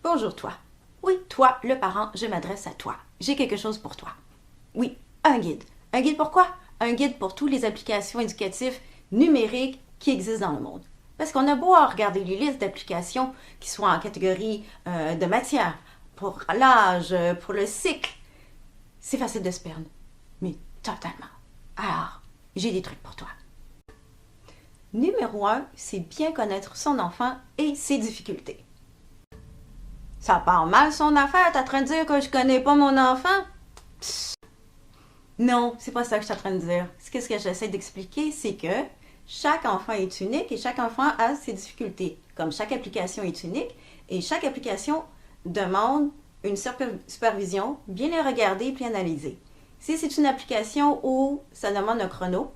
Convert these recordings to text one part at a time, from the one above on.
Bonjour toi. Oui, toi, le parent, je m'adresse à toi. J'ai quelque chose pour toi. Oui, un guide. Un guide pour quoi? Un guide pour toutes les applications éducatives numériques qui existent dans le monde. Parce qu'on a beau regarder les listes d'applications qui sont en catégorie de matière, pour l'âge, pour le cycle, c'est facile de se perdre. Mais totalement. Alors, j'ai des trucs pour toi. Numéro 1, c'est bien connaître son enfant et ses difficultés. Ça part mal son affaire, t'es en train de dire que je connais pas mon enfant? Psst. Non, c'est pas ça que je suis en train de dire. Ce que j'essaie d'expliquer, c'est que chaque enfant est unique et chaque enfant a ses difficultés. Comme chaque application est unique et chaque application demande une supervision, bien les regarder et puis analyser. Si c'est une application où ça demande un chrono,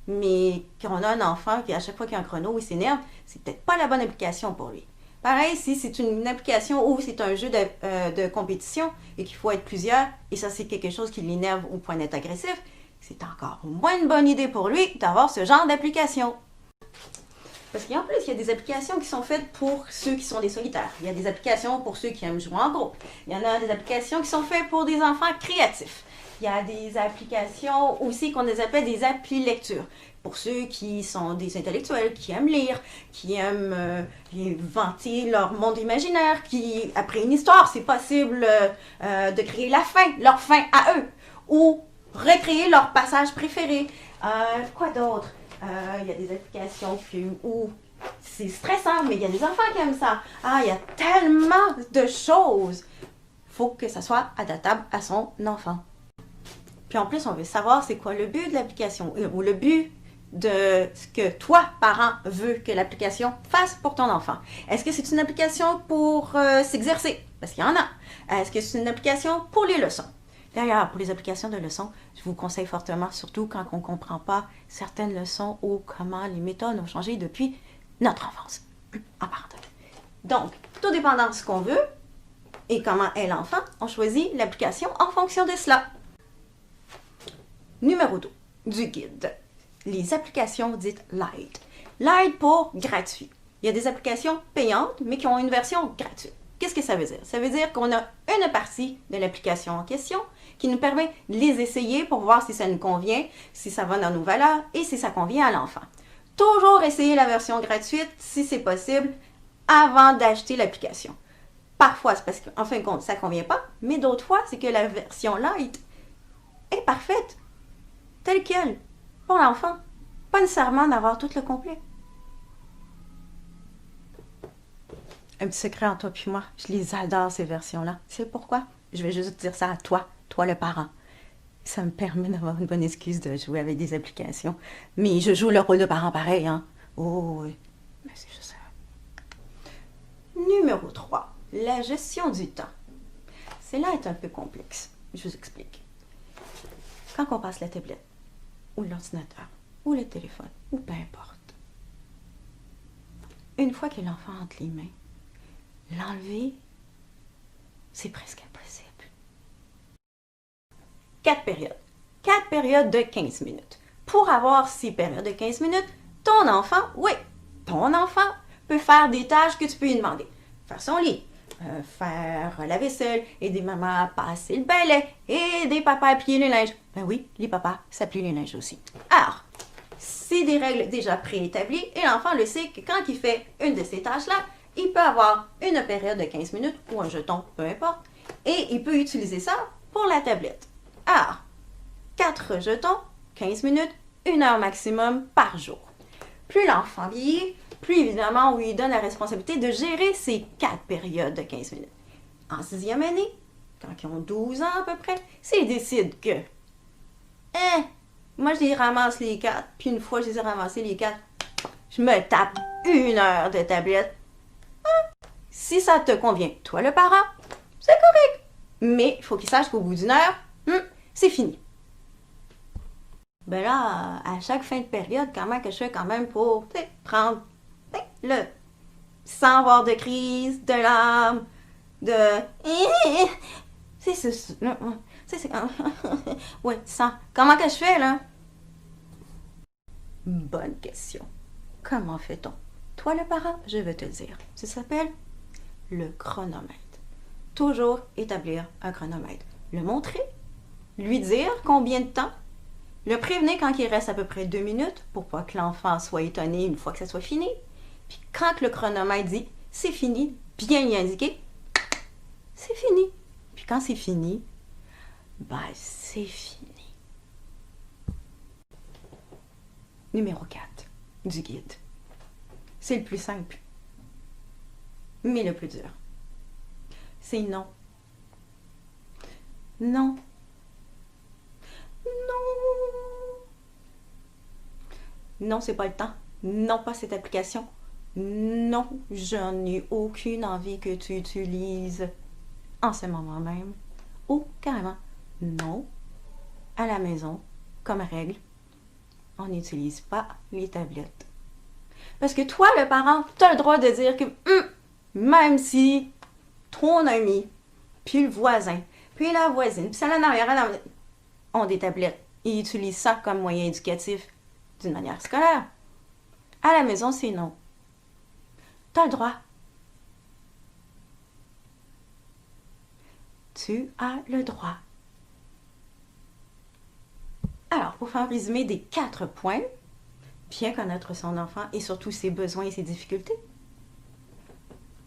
mais qu'on a un enfant qui à chaque fois qu'il y a un chrono, il s'énerve, c'est peut-être pas la bonne application pour lui. Pareil, si c'est une application où c'est un jeu de compétition et qu'il faut être plusieurs, et ça c'est quelque chose qui l'énerve au point d'être agressif, c'est encore moins une bonne idée pour lui d'avoir ce genre d'application. Parce qu'en plus, il y a des applications qui sont faites pour ceux qui sont des solitaires. Il y a des applications pour ceux qui aiment jouer en groupe. Il y en a des applications qui sont faites pour des enfants créatifs. Il y a des applications aussi qu'on les appelle des applis lecture. Pour ceux qui sont des intellectuels, qui aiment lire, qui aiment inventer leur monde imaginaire, qui, après une histoire, c'est possible de créer leur fin à eux. Ou recréer leur passage préféré. Quoi d'autre? Il y a des applications où c'est stressant, mais il y a des enfants qui aiment ça. Ah, il y a tellement de choses. Il faut que ça soit adaptable à son enfant. Puis en plus, on veut savoir c'est quoi le but de l'application ou le but de ce que toi, parent, veux que l'application fasse pour ton enfant. Est-ce que c'est une application pour s'exercer? Parce qu'il y en a. Est-ce que c'est une application pour les leçons? D'ailleurs, pour les applications de leçons, je vous conseille fortement, surtout quand on ne comprend pas certaines leçons ou comment les méthodes ont changé depuis notre enfance. En parenthèse. Donc, tout dépendant de ce qu'on veut et comment est l'enfant, on choisit l'application en fonction de cela. Numéro 2 du guide. Les applications dites light. Light pour gratuit. Il y a des applications payantes, mais qui ont une version gratuite. Qu'est-ce que ça veut dire? Ça veut dire qu'on a une partie de l'application en question qui nous permet de les essayer pour voir si ça nous convient, si ça va dans nos valeurs et si ça convient à l'enfant. Toujours essayer la version gratuite, si c'est possible, avant d'acheter l'application. Parfois, c'est parce qu'en fin de compte, ça ne convient pas, mais d'autres fois, c'est que la version light est parfaite, telle qu'elle, pour l'enfant. Pas nécessairement d'avoir tout le complet. Un petit secret entre toi et moi, je les adore ces versions-là. C'est pourquoi? Je vais juste dire ça à toi, toi le parent. Ça me permet d'avoir une bonne excuse de jouer avec des applications. Mais je joue le rôle de parent pareil, hein? Oh oui, mais c'est juste ça. Numéro 3, la gestion du temps. Celle-là est un peu complexe. Je vous explique. Quand on passe la tablette, ou l'ordinateur, ou le téléphone, ou peu importe, une fois que l'enfant entre les mains, l'enlever, c'est presque impossible. 4 périodes. 4 périodes de 15 minutes. Pour avoir ces périodes de 15 minutes, ton enfant peut faire des tâches que tu peux lui demander. Faire son lit, faire la vaisselle, aider maman à passer le balai, aider papa à plier le linge. Ben oui, les papas, ça plie le linge aussi. Alors, c'est des règles déjà préétablies et l'enfant le sait que quand il fait une de ces tâches-là, il peut avoir une période de 15 minutes ou un jeton, peu importe, et il peut utiliser ça pour la tablette. Alors, 4 jetons, 15 minutes, 1 heure maximum par jour. Plus l'enfant vieillit, plus évidemment on lui donne la responsabilité de gérer ces 4 périodes de 15 minutes. En 6e année, quand ils ont 12 ans à peu près, s'ils décident que moi je les ramasse les 4, puis une fois que je les ai ramassés les 4, je me tape 1 heure de tablette. Si ça te convient, toi le parent, c'est correct. Mais il faut qu'il sache qu'au bout d'1 heure, c'est fini. Ben là, à chaque fin de période, comment que je fais quand même pour prendre le sans avoir de crise, de larmes, de c'est ouais, ça. Comment que je fais là? Bonne question. Comment fait-on? Toi le parent, je vais te le dire. Ça s'appelle le chronomètre. Toujours établir un chronomètre. Le montrer, lui dire combien de temps, le prévenir quand il reste à peu près 2 minutes pour pas que l'enfant soit étonné une fois que ça soit fini. Puis quand le chronomètre dit c'est fini, bien y indiquer, c'est fini. Puis quand c'est fini, ben c'est fini. Numéro 4 du guide. C'est le plus simple, mais le plus dur. C'est non. Non. Non. Non, c'est pas le temps. Non, pas cette application. Non, je n'ai aucune envie que tu utilises en ce moment même. Ou carrément, non. À la maison, comme règle, on n'utilise pas les tablettes. Parce que toi, le parent, tu as le droit de dire que même si ton ami, puis le voisin, puis la voisine, puis ça en arrière, ont des tablettes et utilisent ça comme moyen éducatif d'une manière scolaire. À la maison, c'est non. Tu as le droit. Tu as le droit. Alors, pour faire un résumé des 4 points, bien connaître son enfant et surtout ses besoins et ses difficultés.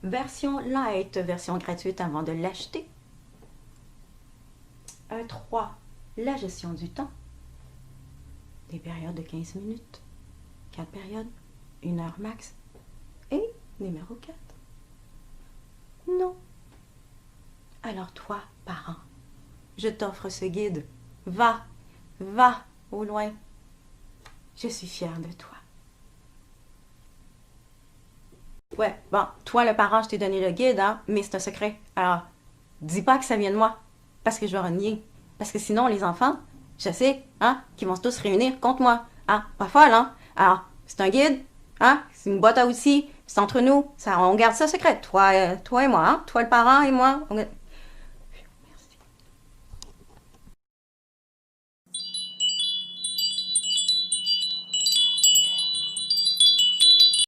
Version light, version gratuite avant de l'acheter. 3. La gestion du temps. Des périodes de 15 minutes. 4 périodes, 1 heure max. Et numéro 4. Non. Alors toi, parent, je t'offre ce guide. Va au loin. Je suis fière de toi. Ouais, bon, toi le parent, je t'ai donné le guide, hein, mais c'est un secret. Alors, dis pas que ça vient de moi, parce que je vais renier. Parce que sinon, les enfants, je sais, hein, qu'ils vont tous se réunir contre moi. Hein, pas folle, hein. Alors, c'est un guide, hein, c'est une boîte à outils, c'est entre nous, ça, on garde ça secret. Toi et moi, hein, toi le parent et moi,